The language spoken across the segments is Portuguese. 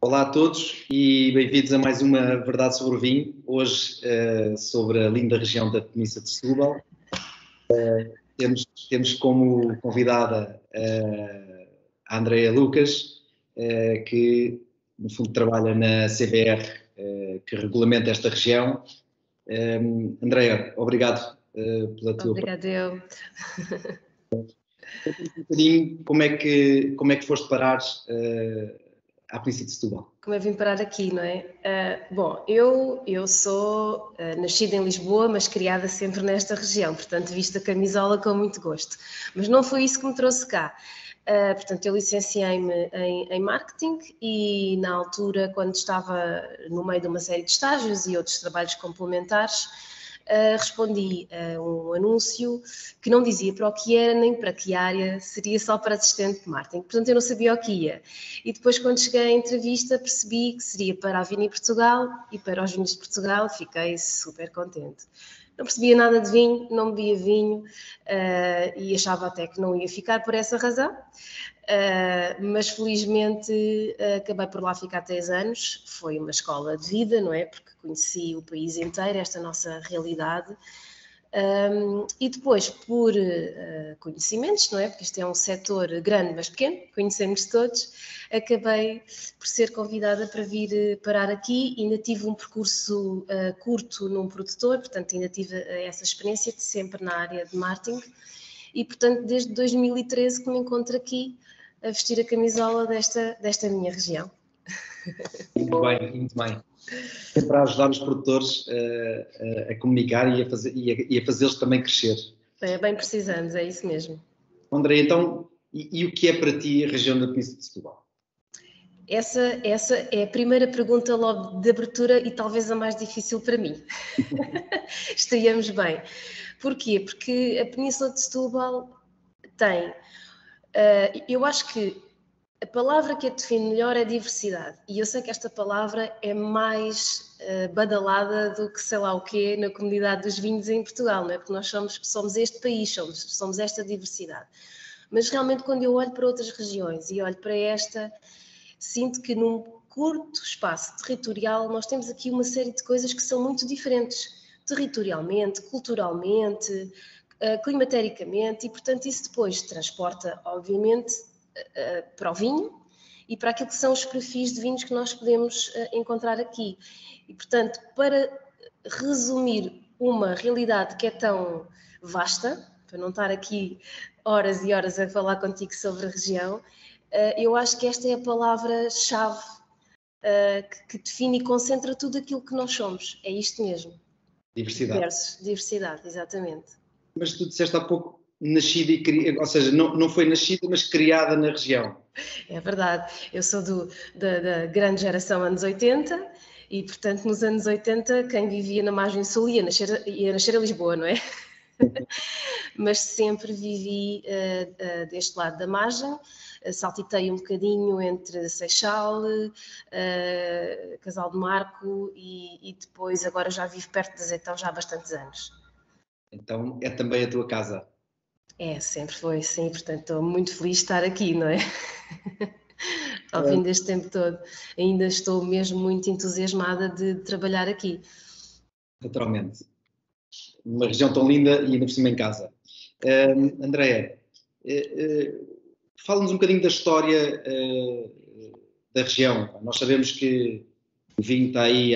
Olá a todos e bem-vindos a mais uma Verdade sobre o Vinho, hoje sobre a linda região da Peniça de Setúbal. Temos como convidada a Andreia Lucas, que no fundo trabalha na CBR, que regulamenta esta região. Andreia, obrigado pela tua... Obrigada eu. Um bocadinho como é que foste parar à Peniça de Setúbal? Como eu vim parar aqui, não é? Bom, eu sou nascida em Lisboa, mas criada sempre nesta região, portanto visto a camisola com muito gosto. Mas não foi isso que me trouxe cá. Portanto, eu licenciei-me em marketing e na altura, quando estava no meio de uma série de estágios e outros trabalhos complementares, respondi a um anúncio que não dizia para o que era nem para que área, seria só para assistente de marketing. Portanto, eu não sabia o que ia. E depois, quando cheguei à entrevista, percebi que seria para a Vini Portugal e para os vinhos de Portugal, fiquei super contente. Não percebia nada de vinho, não bebia vinho e achava até que não ia ficar por essa razão. Mas felizmente acabei por lá ficar 3 anos, foi uma escola de vida, não é? Porque conheci o país inteiro, esta nossa realidade. E depois, por conhecimentos, não é? Porque isto é um setor grande, mas pequeno, conhecemos todos, acabei por ser convidada para vir parar aqui. Ainda tive um percurso curto num produtor, portanto ainda tive essa experiência de sempre na área de marketing. E, portanto, desde 2013 que me encontro aqui a vestir a camisola desta minha região. Muito bem, muito bem. Sempre a ajudar os produtores a comunicar e a fazê-los também crescer. Bem precisamos, é isso mesmo. André, então, e o que é para ti a região da Peniça de Setúbal? Essa é a primeira pergunta logo de abertura e talvez a mais difícil para mim. Estaríamos bem. Porquê? Porque a Península de Setúbal tem... eu acho que a palavra que a define melhor é diversidade. E eu sei que esta palavra é mais badalada do que sei lá o quê na comunidade dos vinhos em Portugal, não é? Porque nós somos este país, somos esta diversidade. Mas realmente quando eu olho para outras regiões e olho para esta, sinto que num curto espaço territorial nós temos aqui uma série de coisas que são muito diferentes. Territorialmente, culturalmente, climatericamente, e portanto isso depois transporta, obviamente, para o vinho e para aquilo que são os perfis de vinhos que nós podemos encontrar aqui. E, portanto, para resumir uma realidade que é tão vasta, para não estar aqui horas e horas a falar contigo sobre a região, eu acho que esta é a palavra-chave que define e concentra tudo aquilo que nós somos. É isto mesmo. Diversidade. Diversidade, exatamente. Mas tu disseste há pouco nascida e criada, ou seja, não foi nascida, mas criada na região. É verdade. Eu sou da grande geração anos 80 e, portanto, nos anos 80, quem vivia na margem sul ia nascer em Lisboa, não é? Mas sempre vivi deste lado da margem, saltitei um bocadinho entre Seixal, Casal de Marco e depois agora já vivo perto de Azeitão já há bastantes anos. Então é também a tua casa? É, sempre foi, sim, portanto estou muito feliz de estar aqui, não é? Ao fim deste tempo todo, ainda estou mesmo muito entusiasmada de trabalhar aqui. Naturalmente. Uma região tão linda e ainda por cima em casa. Andreia, fala-nos um bocadinho da história da região. Nós sabemos que o vinho está aí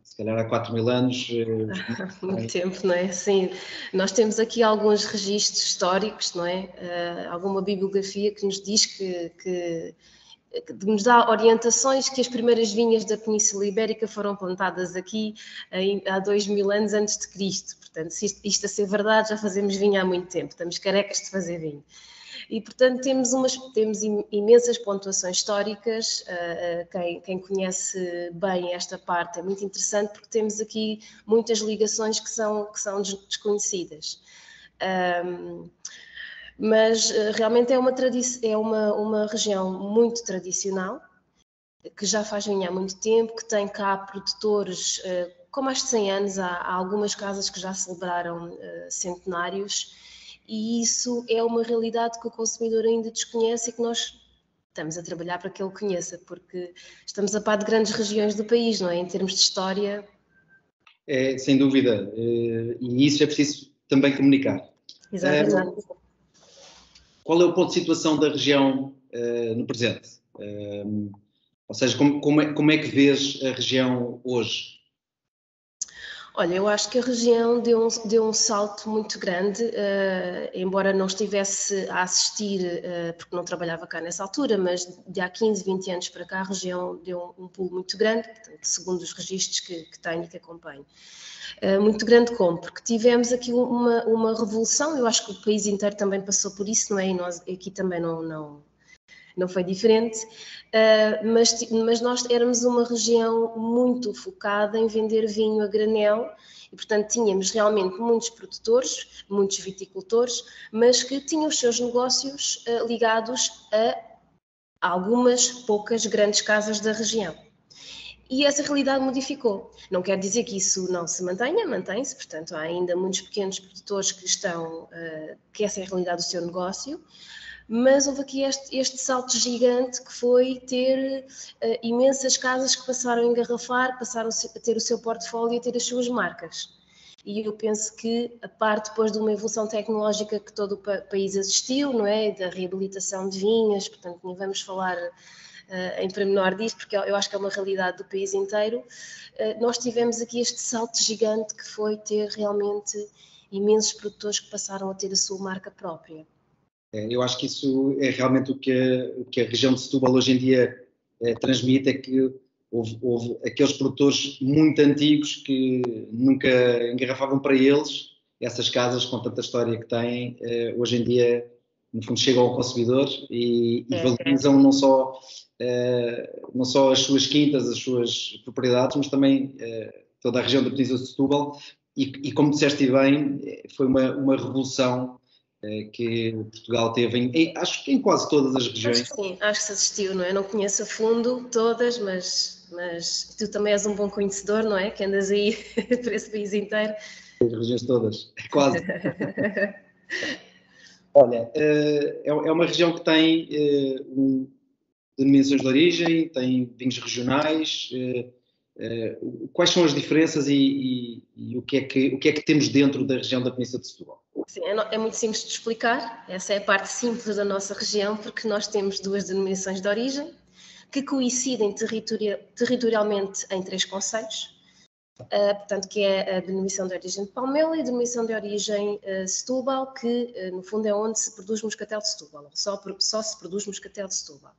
se calhar há 4.000 anos. Muito tempo, não é? Sim, nós temos aqui alguns registros históricos, não é? Alguma bibliografia que nos diz que nos dá orientações que as primeiras vinhas da Península Ibérica foram plantadas aqui há 2.000 anos antes de Cristo. Portanto, se isto a ser verdade, já fazemos vinho há muito tempo, estamos carecas de fazer vinho. E, portanto, temos imensas pontuações históricas. Quem conhece bem esta parte é muito interessante porque temos aqui muitas ligações que são desconhecidas. Mas realmente é uma região muito tradicional, que já faz vinho há muito tempo, que tem cá produtores com mais de 100 anos. Há algumas casas que já celebraram centenários, e isso é uma realidade que o consumidor ainda desconhece e que nós estamos a trabalhar para que ele conheça, porque estamos a par de grandes regiões do país, não é? Em termos de história. É, sem dúvida, e isso é preciso também comunicar. Exatamente. Qual é o ponto de situação da região no presente? Ou seja, como é que vês a região hoje? Olha, eu acho que a região deu um salto muito grande, embora não estivesse a assistir, porque não trabalhava cá nessa altura, mas de há 15, 20 anos para cá a região deu um pulo muito grande, portanto, segundo os registros que tenho e que acompanho. Muito grande como? Porque tivemos aqui uma revolução, eu acho que o país inteiro também passou por isso, não é? E nós aqui também não foi diferente, mas nós éramos uma região muito focada em vender vinho a granel e, portanto, tínhamos realmente muitos produtores, muitos viticultores, mas que tinham os seus negócios ligados a algumas poucas grandes casas da região. E essa realidade modificou. Não quer dizer que isso não se mantenha, mantém-se, portanto, há ainda muitos pequenos produtores que essa é a realidade do seu negócio, mas houve aqui este salto gigante que foi ter imensas casas que passaram a engarrafar, passaram a ter o seu portfólio e a ter as suas marcas. E eu penso que, a parte depois de uma evolução tecnológica que todo o país assistiu, não é? Da reabilitação de vinhas, portanto, nem vamos falar em pormenor disso, porque eu acho que é uma realidade do país inteiro. Nós tivemos aqui este salto gigante que foi ter realmente imensos produtores que passaram a ter a sua marca própria. Eu acho que isso é realmente o que a região de Setúbal hoje em dia transmite, é que houve aqueles produtores muito antigos que nunca engarrafavam para eles, essas casas com tanta história que têm, hoje em dia, no fundo, chegam ao consumidor e valorizam não só as suas quintas, as suas propriedades, mas também toda a região da Península de Setúbal e como disseste bem, foi uma revolução que Portugal teve, acho que em quase todas as regiões. Acho que sim, acho que se assistiu, não é? Não conheço a fundo todas, mas tu também és um bom conhecedor, não é? Que andas aí por esse país inteiro. As regiões todas, quase. Olha, é uma região que tem denominações de origem, tem vinhos regionais. Quais são as diferenças e o que é que temos dentro da região da Península de Setúbal? Sim, é muito simples de explicar. Essa é a parte simples da nossa região, porque nós temos duas denominações de origem que coincidem territorialmente em 3 concelhos. Portanto, que é a denominação de origem de Palmela e a denominação de origem Setúbal, que no fundo é onde se produz moscatel de Setúbal, só se produz moscatel de Setúbal.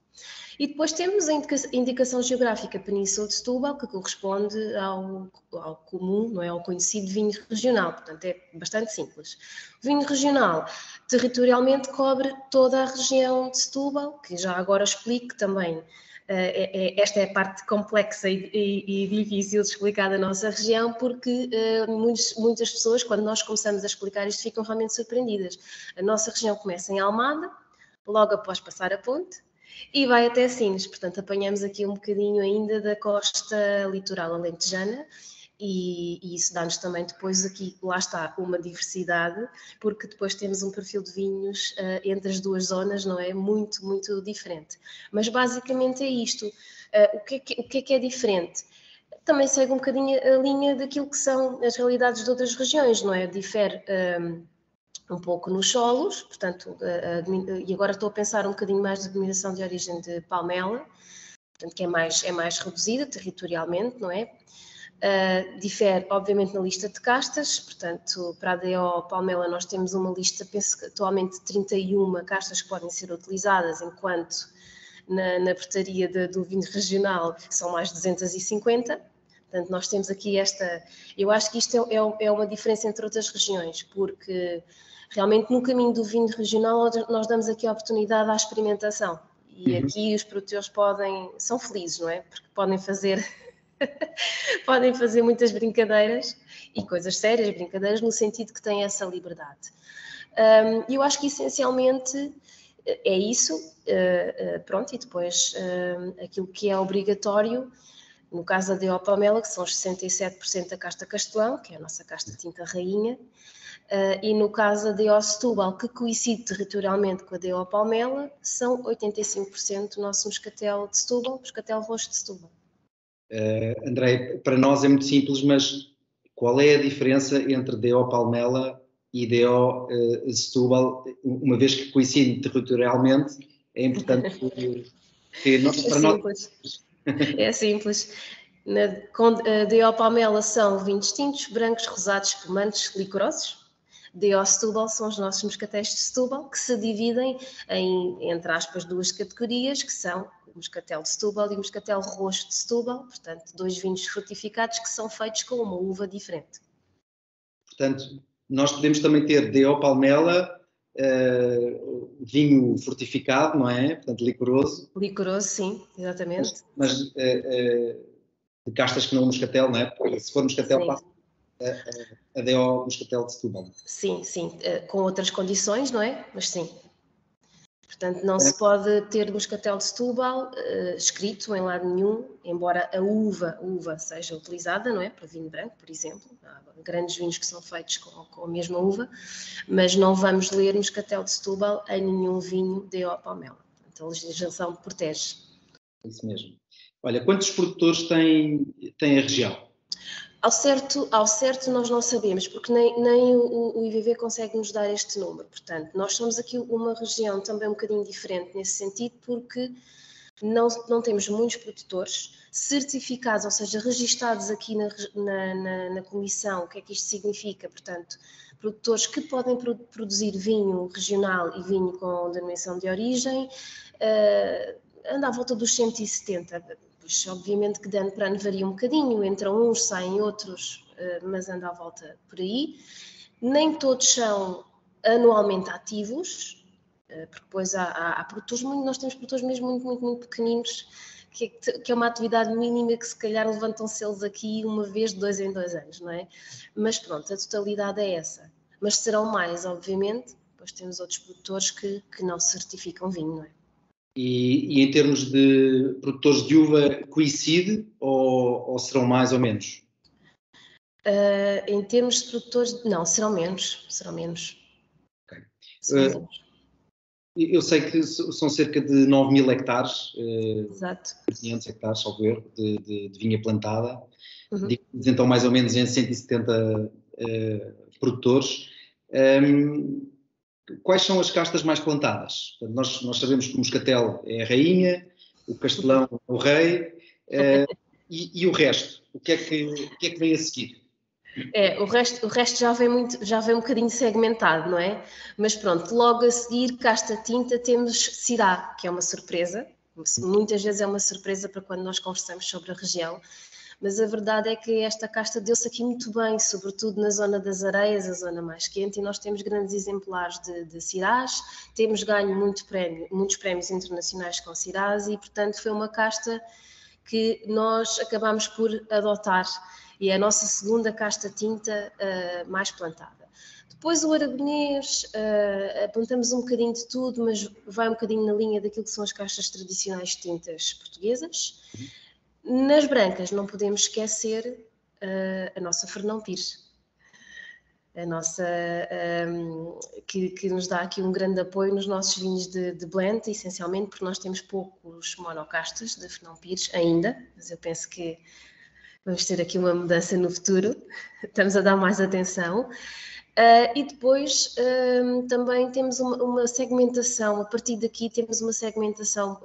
E depois temos a indicação geográfica Península de Setúbal, que corresponde ao comum, não é, ao conhecido vinho regional, portanto é bastante simples. O vinho regional territorialmente cobre toda a região de Setúbal, que já agora explico também. Esta é a parte complexa e difícil de explicar da nossa região, porque muitas pessoas, quando nós começamos a explicar isto, ficam realmente surpreendidas. A nossa região começa em Almada, logo após passar a ponte, e vai até Sines, portanto apanhamos aqui um bocadinho ainda da costa litoral alentejana, e isso dá-nos também depois aqui, lá está, uma diversidade, porque depois temos um perfil de vinhos entre as duas zonas, não é? Muito, muito diferente. Mas basicamente é isto. O que é diferente? Também segue um bocadinho a linha daquilo que são as realidades de outras regiões, não é? Difere um pouco nos solos, portanto, e agora estou a pensar um bocadinho mais da denominação de origem de Palmela, portanto, que é mais reduzida territorialmente, não é? Difere, obviamente, na lista de castas, portanto, para a DO Palmela nós temos uma lista, penso que atualmente 31 castas que podem ser utilizadas, enquanto na portaria do vinho regional são mais de 250. Portanto, nós temos aqui eu acho que isto é uma diferença entre outras regiões, porque realmente no caminho do vinho regional nós damos aqui a oportunidade à experimentação. E aqui os produtores são felizes, não é? Porque podem fazer muitas brincadeiras e coisas sérias, brincadeiras, no sentido que têm essa liberdade. E eu acho que essencialmente é isso, pronto, e depois aquilo que é obrigatório No caso da DO Palmela, que são os 67% da casta Castelão, que é a nossa casta tinta rainha, e no caso da DO Setúbal, que coincide territorialmente com a DO Palmela, são 85% do nosso moscatel de Setúbal, moscatel roxo de Setúbal. André, para nós é muito simples, mas qual é a diferença entre DO Palmela e DO Setúbal, uma vez que coincidem territorialmente? É importante que para nós... É simples. Com a DO Palmela são vinhos tintos, brancos, rosados, espumantes, licorosos. DO Setúbal são os nossos moscatéis de Setúbal, que se dividem em, entre aspas, duas categorias, que são o moscatel de Setúbal e o moscatel roxo de Setúbal, portanto, 2 vinhos frutificados que são feitos com uma uva diferente. Portanto, nós podemos também ter DO Palmela, vinho fortificado, não é? Portanto, licoroso. Licoroso, sim, exatamente. Mas de castas que não é moscatel, não é? Porque se for moscatel, passa a DO moscatel de Setúbal. Sim, com outras condições, não é? Mas sim. Portanto, não se pode ter moscatel de Setúbal escrito em lado nenhum, embora a uva seja utilizada, não é? Para vinho branco, por exemplo. Há grandes vinhos que são feitos com a mesma uva, mas não vamos ler moscatel de Setúbal em nenhum vinho DO Palmela. Portanto, a legislação protege. Isso mesmo. Olha, quantos produtores tem a região? Ao certo nós não sabemos, porque nem o IVV consegue nos dar este número. Portanto, nós somos aqui uma região também um bocadinho diferente nesse sentido, porque não temos muitos produtores certificados, ou seja, registados aqui na comissão. O que é que isto significa? Portanto, produtores que podem produzir vinho regional e vinho com denominação de origem, anda à volta dos 170. Pois, obviamente que de ano para ano varia um bocadinho, entram uns, saem outros, mas anda à volta por aí. Nem todos são anualmente ativos, porque depois há produtores, nós temos produtores mesmo muito pequeninos, que é uma atividade mínima que se calhar levantam-se eles aqui uma vez de 2 em 2 anos, não é? Mas pronto, a totalidade é essa. Mas serão mais, obviamente, depois temos outros produtores que não certificam vinho, não é? E em termos de produtores de uva, coincide ou serão mais ou menos? Em termos de produtores, não, serão menos. Okay. Serão menos. Eu sei que são cerca de 9.000 hectares, Exato. 500 hectares, salvo erro, de vinha plantada. Uhum. Então, mais ou menos em 170 produtores. Quais são as castas mais plantadas? Nós sabemos que o moscatel é a rainha, o castelão é o rei, e o resto? O que é que vem a seguir? O resto já vem um bocadinho segmentado, não é? Mas pronto, logo a seguir, casta tinta, temos Syrah, que é uma surpresa. Muitas vezes é uma surpresa para quando nós conversamos sobre a região. Mas a verdade é que esta casta deu-se aqui muito bem, sobretudo na zona das areias, a zona mais quente, e nós temos grandes exemplares de Syrahs, temos ganho muitos prémios internacionais com Syrahs e, portanto, foi uma casta que nós acabámos por adotar e é a nossa segunda casta tinta mais plantada. Depois o aragonês, apontamos um bocadinho de tudo, mas vai um bocadinho na linha daquilo que são as castas tradicionais de tintas portuguesas. Nas brancas não podemos esquecer a nossa Fernão Pires, a nossa, que nos dá aqui um grande apoio nos nossos vinhos de blend, essencialmente porque nós temos poucos monocastas de Fernão Pires ainda, mas eu penso que vamos ter aqui uma mudança no futuro, estamos a dar mais atenção. E depois também temos uma segmentação, a partir daqui temos uma segmentação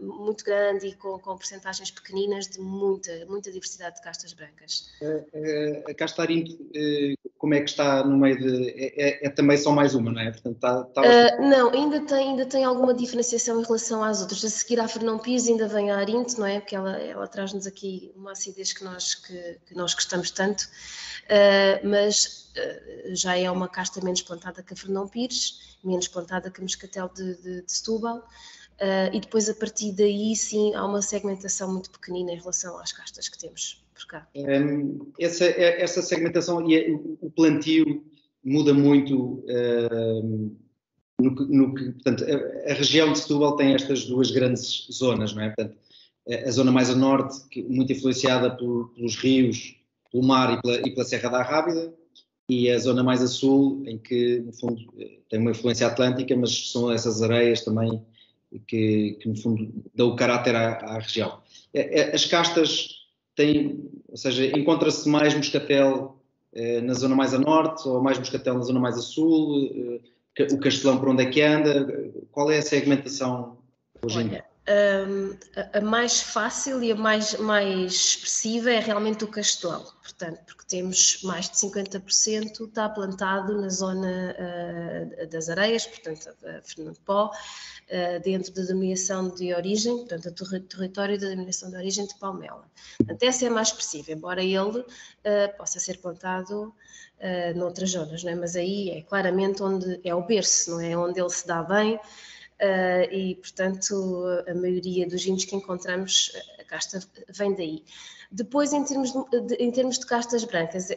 muito grande e com percentagens pequeninas de muita diversidade de castas brancas. A casta Arinto, como é que está no meio de... também só mais uma, não é? Portanto, não, ainda tem alguma diferenciação em relação às outras. A seguir à Fernão Pires ainda vem a Arinto, não é? Porque ela traz-nos aqui uma acidez que nós gostamos tanto, mas já é uma casta menos plantada que a Fernão Pires, menos plantada que a Moscatel de Setúbal, e depois a partir daí sim há uma segmentação muito pequenina em relação às castas que temos por cá. Essa segmentação e o plantio muda muito portanto, a região de Setúbal tem estas duas grandes zonas, não é? Portanto, a zona mais a norte, muito influenciada pelos rios, pelo mar e pela Serra da Arrábida, e a zona mais a sul, em que, no fundo, tem uma influência atlântica, mas são essas areias também que no fundo, dão o caráter à região. As castas têm, ou seja, encontra-se mais moscatel na zona mais a norte, ou mais moscatel na zona mais a sul, o castelão por onde é que anda? Qual é a segmentação hoje em dia? A mais fácil e a mais expressiva é realmente o castelão, portanto, porque temos mais de 50% está plantado na zona das areias, portanto, a Fernando Pó, dentro da denominação de origem, portanto, o território da denominação de origem de Palmela. Portanto, essa é a mais expressiva, embora ele possa ser plantado noutras zonas, não é? Mas aí é claramente onde é o berço, não é? Onde ele se dá bem. E, portanto, a maioria dos vinhos que encontramos, a casta vem daí. Depois, em termos de castas brancas,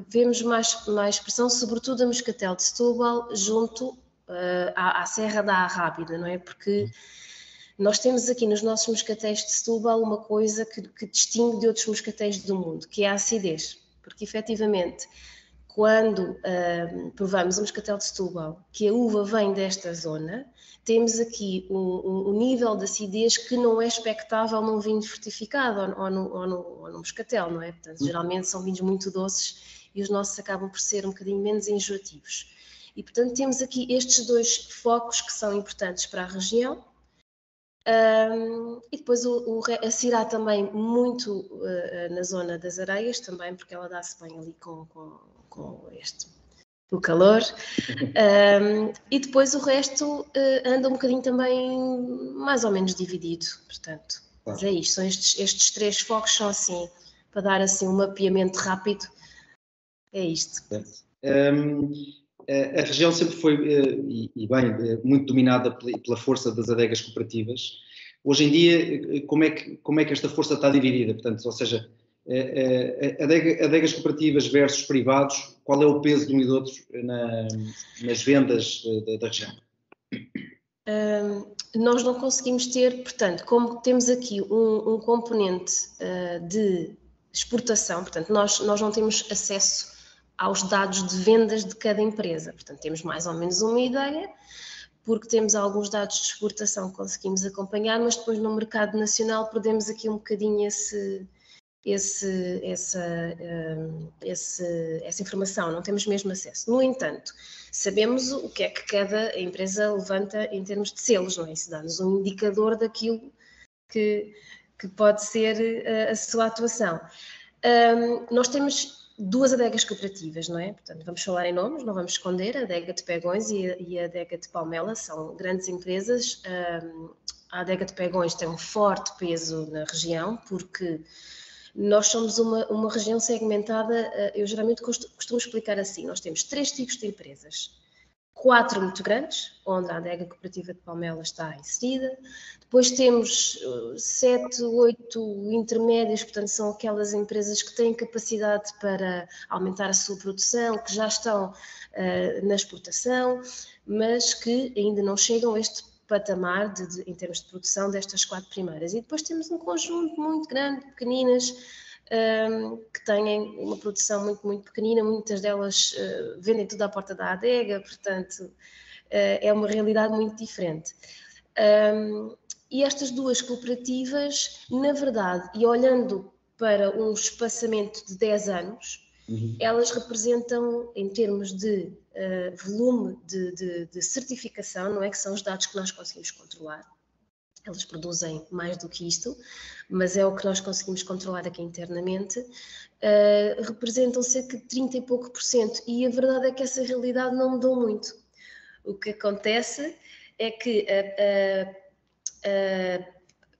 vemos mais expressão, sobretudo a moscatel de Setúbal, junto à Serra da Arrábida, não é? Porque nós temos aqui nos nossos moscatéis de Setúbal uma coisa que distingue de outros moscatéis do mundo, que é a acidez, porque efetivamente quando provamos o moscatel de Setúbal, que a uva vem desta zona, temos aqui um nível de acidez que não é expectável num vinho fortificado ou no moscatel, não é? Portanto, geralmente são vinhos muito doces e os nossos acabam por ser um bocadinho menos enjoativos. E, portanto, temos aqui estes dois focos que são importantes para a região. E depois a Syrah também muito na zona das areias, também porque ela dá-se bem ali com o calor. E depois o resto anda um bocadinho também mais ou menos dividido, portanto. Mas é isto, são estes três focos, são assim, para dar assim um mapeamento rápido, é isto. A região sempre foi, muito dominada pela força das adegas cooperativas. Hoje em dia, como é que esta força está dividida? Portanto, ou seja, adegas cooperativas versus privados, qual é o peso de um e do outro nas vendas da região? Nós não conseguimos ter, portanto, como temos aqui um componente de exportação, portanto, nós não temos acesso aos dados de vendas de cada empresa, portanto, temos mais ou menos uma ideia, porque temos alguns dados de exportação que conseguimos acompanhar, mas depois no mercado nacional perdemos aqui um bocadinho essa informação, não temos mesmo acesso. No entanto, sabemos o que é que cada empresa levanta em termos de selos, não é? Isso dá-nos um indicador daquilo que pode ser a sua atuação. Nós temos duas adegas cooperativas, não é? Portanto, vamos falar em nomes, não vamos esconder, a adega de Pegões e a adega de Palmela são grandes empresas. A adega de Pegões tem um forte peso na região, porque nós somos uma região segmentada, eu geralmente costumo explicar assim, nós temos 3 tipos de empresas. 4 muito grandes, onde a adega cooperativa de Palmela está inserida. Depois temos 7, 8 intermédios, portanto são aquelas empresas que têm capacidade para aumentar a sua produção, que já estão na exportação, mas que ainda não chegam a este patamar em termos de produção destas 4 primeiras. E depois temos um conjunto muito grande, pequeninas, que têm uma produção muito, muito pequenina, muitas delas vendem tudo à porta da adega, portanto é uma realidade muito diferente. E estas duas cooperativas, na verdade, e olhando para um espaçamento de 10 anos, elas representam, em termos de volume de certificação, não é? Que são os dados que nós conseguimos controlar. Elas produzem mais do que isto, mas é o que nós conseguimos controlar aqui internamente, representam cerca de 30 e pouco %, e a verdade é que essa realidade não mudou muito. O que acontece é que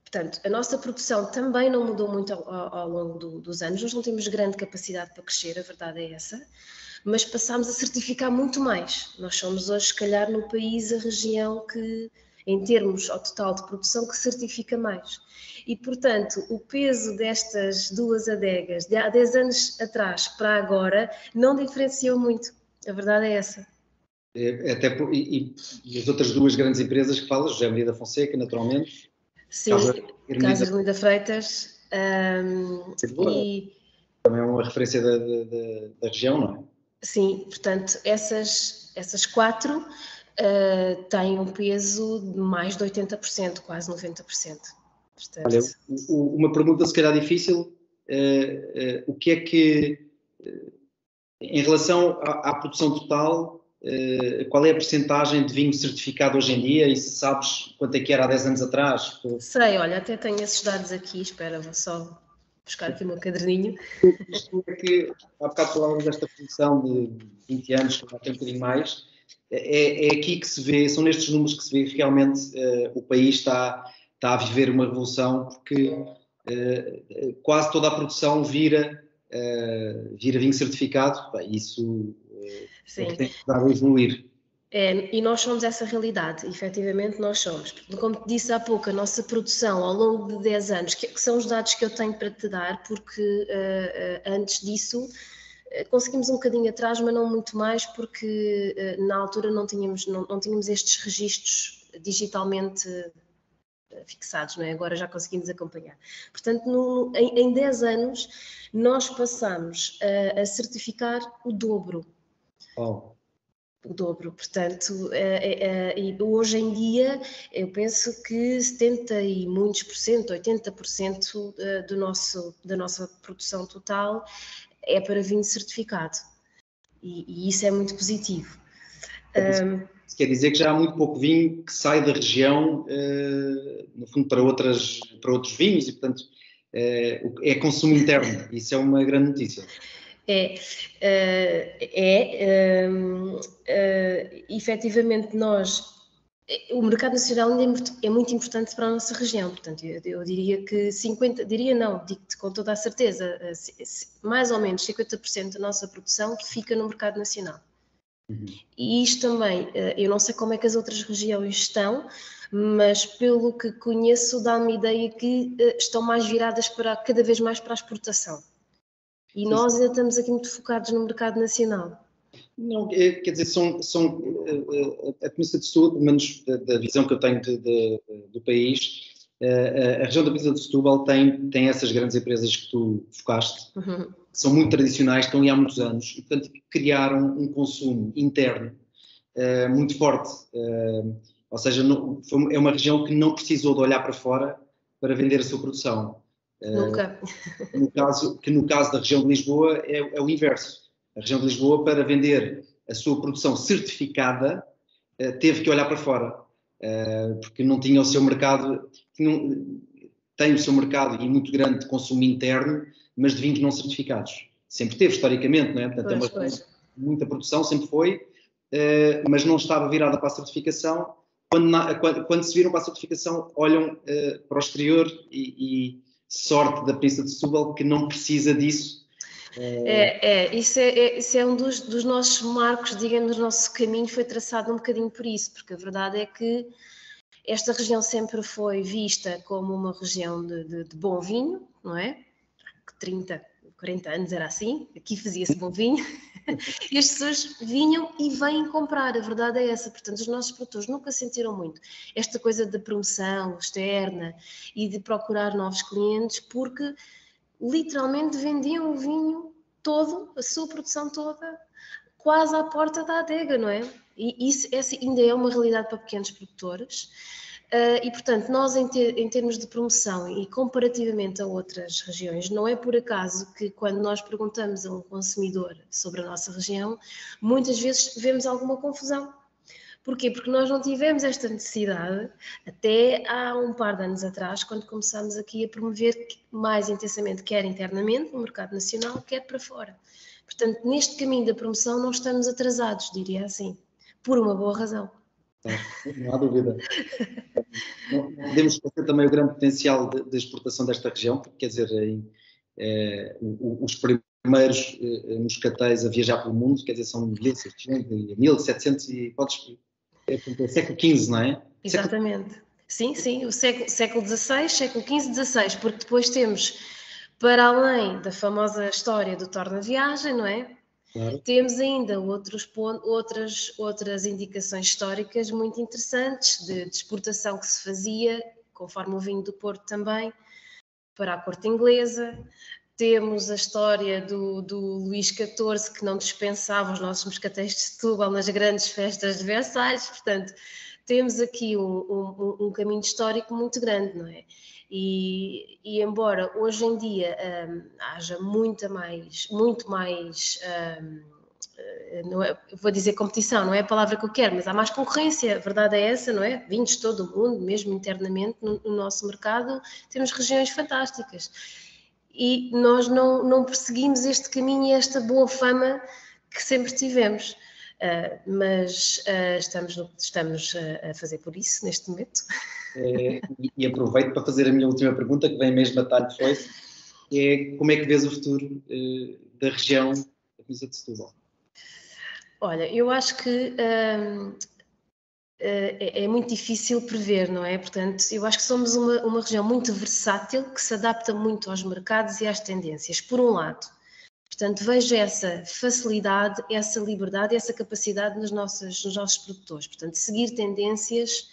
portanto, a nossa produção também não mudou muito ao longo dos anos, nós não temos grande capacidade para crescer, a verdade é essa, mas passámos a certificar muito mais. Nós somos hoje, se calhar, no país, a região que, em termos ao total de produção, que certifica mais. E, portanto, o peso destas duas adegas, de há 10 anos atrás para agora, não diferenciou muito. A verdade é essa. E as outras duas grandes empresas que falas, José Maria da Fonseca, naturalmente? Sim, Casa Ermelinda Freitas. E também é uma referência da região, não é? Sim, portanto, essas 4 têm um peso de mais de 80%, quase 90%. Portanto... Olha, uma pergunta se calhar difícil, o que é que, em relação à produção total, qual é a percentagem de vinho certificado hoje em dia, e se sabes quanto é que era há 10 anos atrás? Sei, olha, até tenho esses dados aqui, espera, vou só buscar aqui o meu caderninho. Isto é que, há bocado falávamos desta produção de 20 anos, que tem um bocadinho mais, é aqui que se vê, são nestes números que se vê que realmente o país está a viver uma revolução, porque quase toda a produção vira vinho certificado. Bem, isso é que tem que dar a evoluir. E nós somos essa realidade, efetivamente nós somos. Como te disse há pouco, a nossa produção ao longo de 10 anos, que são os dados que eu tenho para te dar, porque antes disso conseguimos um bocadinho atrás, mas não muito mais, porque na altura não tínhamos estes registros digitalmente fixados, não é? Agora já conseguimos acompanhar. Portanto, em 10 anos nós passamos a certificar o dobro. Oh. O dobro, portanto, e hoje em dia eu penso que 70 e muitos por cento, 80% da nossa produção total é para vinho certificado, e isso é muito positivo. Isso quer dizer que já há muito pouco vinho que sai da região, no fundo, para outros vinhos, e portanto é consumo interno. Isso é uma grande notícia. Efetivamente o mercado nacional ainda é muito importante para a nossa região, portanto eu diria que digo-te com toda a certeza, mais ou menos 50% da nossa produção fica no mercado nacional. E isto também, eu não sei como é que as outras regiões estão, mas pelo que conheço dá-me a ideia que estão mais viradas cada vez mais para a exportação. E sim, nós ainda estamos aqui muito focados no mercado nacional. Não, quer dizer, a Península de Setúbal, pelo menos da visão que eu tenho do país, a região da Península de Setúbal tem essas grandes empresas que tu focaste, que são muito tradicionais, estão ali há muitos anos, e portanto criaram um consumo interno muito forte. Ou seja, é uma região que não precisou de olhar para fora para vender a sua produção. Nunca. No caso da região de Lisboa é o inverso. A região de Lisboa, para vender a sua produção certificada, teve que olhar para fora, porque não tinha o seu mercado, tem o seu mercado e muito grande de consumo interno, mas de vinhos não certificados. Sempre teve, historicamente, não é? Portanto, muita produção, sempre foi, mas não estava virada para a certificação. Quando se viram para a certificação, olham para o exterior e sorte da Península de Setúbal que não precisa disso. Isso é um dos nossos marcos, digamos, o nosso caminho foi traçado um bocadinho por isso, porque a verdade é que esta região sempre foi vista como uma região de bom vinho, não é? 30, 40 anos era assim, aqui fazia-se bom vinho, e as pessoas vinham e vêm comprar, a verdade é essa. Portanto, os nossos produtores nunca sentiram muito esta coisa de promoção externa e de procurar novos clientes, porque literalmente vendiam o vinho todo, a sua produção toda, quase à porta da adega, não é? E essa ainda é uma realidade para pequenos produtores. E, portanto, nós em termos de promoção e comparativamente a outras regiões, não é por acaso que quando nós perguntamos a um consumidor sobre a nossa região, muitas vezes vemos alguma confusão. Porquê? Porque nós não tivemos esta necessidade até há um par de anos atrás, quando começámos aqui a promover mais intensamente, quer internamente no mercado nacional, quer para fora. Portanto, neste caminho da promoção não estamos atrasados, diria assim, por uma boa razão. Não há dúvida. Não podemos esquecer também o grande potencial de exportação desta região, porque, quer dizer, os primeiros moscatéis a viajar pelo mundo, quer dizer, são 1600, 1700 e século XV, não é? Exatamente. Sim, o século XVI, século XV, XVI, porque depois temos, para além da famosa história do torna-viagem, não é? Claro. Temos ainda outras indicações históricas muito interessantes de exportação que se fazia conforme o vinho do Porto também, para a corte inglesa. Temos a história do Luís XIV, que não dispensava os nossos moscatéis de Setúbal nas grandes festas de Versalhes. Portanto, temos aqui um caminho histórico muito grande, não é? E embora hoje em dia haja muito mais, não é, vou dizer competição, não é a palavra que eu quero, mas há mais concorrência, a verdade é essa, não é? Vinhos de todo o mundo, mesmo internamente no nosso mercado, temos regiões fantásticas. E nós não perseguimos este caminho e esta boa fama que sempre tivemos. Mas estamos a fazer por isso neste momento. E aproveito para fazer a minha última pergunta, que vem mesmo a talho de foice, é como é que vês o futuro da região da Península de Setúbal? Olha, eu acho que é muito difícil prever, não é? Portanto, eu acho que somos uma região muito versátil, que se adapta muito aos mercados e às tendências, por um lado. Portanto, vejo essa facilidade, essa liberdade, essa capacidade nos nossos produtores. Portanto, seguir tendências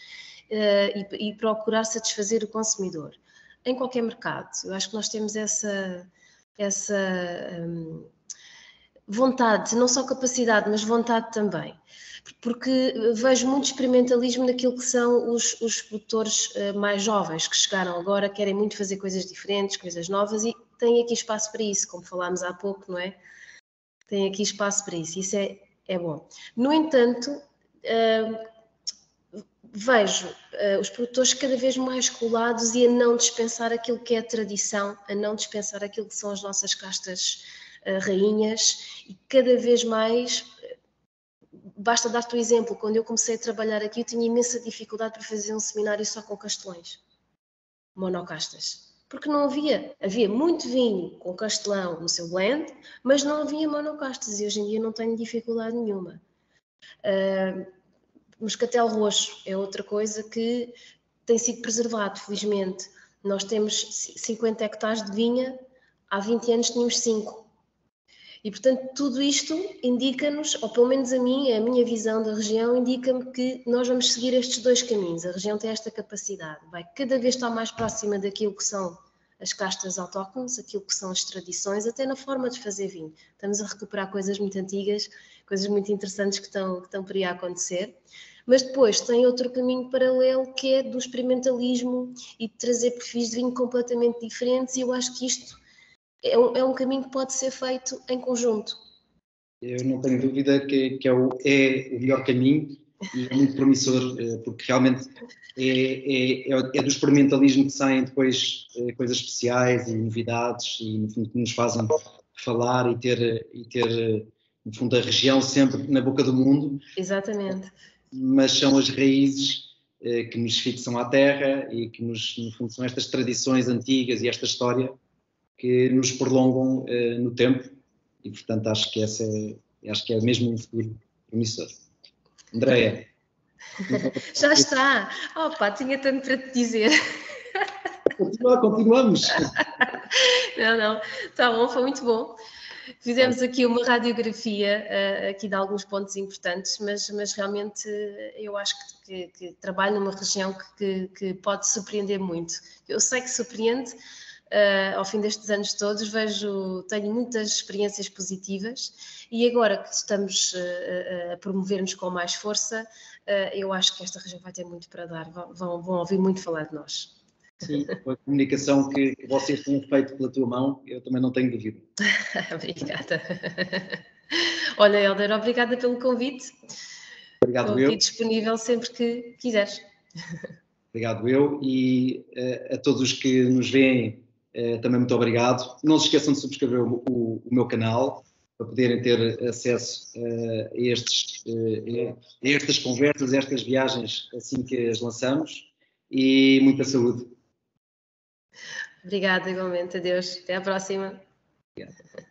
e procurar satisfazer o consumidor. Em qualquer mercado, eu acho que nós temos essa vontade, não só capacidade, mas vontade também. Porque vejo muito experimentalismo naquilo que são os produtores mais jovens, que chegaram agora, querem muito fazer coisas diferentes, coisas novas, e têm aqui espaço para isso, como falámos há pouco, não é? Tem aqui espaço para isso, isso é bom. No entanto, vejo os produtores cada vez mais colados e a não dispensar aquilo que é a tradição, a não dispensar aquilo que são as nossas castas rainhas, e cada vez mais, basta dar-te o exemplo, quando eu comecei a trabalhar aqui eu tinha imensa dificuldade para fazer um seminário só com castelões, monocastas. Porque não havia muito vinho com castelão no seu blend, mas não havia monocastas, e hoje em dia não tenho dificuldade nenhuma. Moscatel roxo é outra coisa que tem sido preservado, felizmente. Nós temos 50 hectares de vinha, há 20 anos tínhamos 5. E, portanto, tudo isto indica-nos, ou pelo menos a minha visão da região, indica-me que nós vamos seguir estes dois caminhos. A região tem esta capacidade, vai cada vez estar mais próxima daquilo que são as castas autóctones, aquilo que são as tradições, até na forma de fazer vinho. Estamos a recuperar coisas muito antigas, coisas muito interessantes que estão por aí a acontecer. Mas depois tem outro caminho paralelo, que é do experimentalismo e de trazer perfis de vinho completamente diferentes, e eu acho que isto é um caminho que pode ser feito em conjunto. Eu não tenho dúvida que é o melhor caminho, e é muito promissor, porque realmente é do experimentalismo que saem depois coisas especiais e novidades, e no fundo que nos fazem falar e ter no fundo a região sempre na boca do mundo. Exatamente. Mas são as raízes que nos fixam à terra e que no fundo são estas tradições antigas e esta história que nos prolongam no tempo, e portanto acho que é mesmo um futuro promissor. Andréia. Já está. Opa, tinha tanto para te dizer. Continuamos. Não, está bom, foi muito bom. Fizemos aqui uma radiografia aqui de alguns pontos importantes, mas realmente eu acho que trabalho numa região que pode surpreender muito. Eu sei que surpreende. Ao fim destes anos todos, tenho muitas experiências positivas, e agora que estamos a promover-nos com mais força, eu acho que esta região vai ter muito para dar, vão ouvir muito falar de nós. Sim, com a comunicação que vocês têm feito pela tua mão, eu também não tenho dúvida. Obrigada. Olha, Helder, obrigada pelo convite. Obrigado. Estou aqui disponível sempre que quiseres. Obrigado eu, e a todos os que nos veem, também muito obrigado. Não se esqueçam de subscrever o meu canal para poderem ter acesso a estas conversas, a estas viagens assim que as lançamos, e muita saúde. Obrigada, igualmente. Adeus. Até à próxima. Obrigado.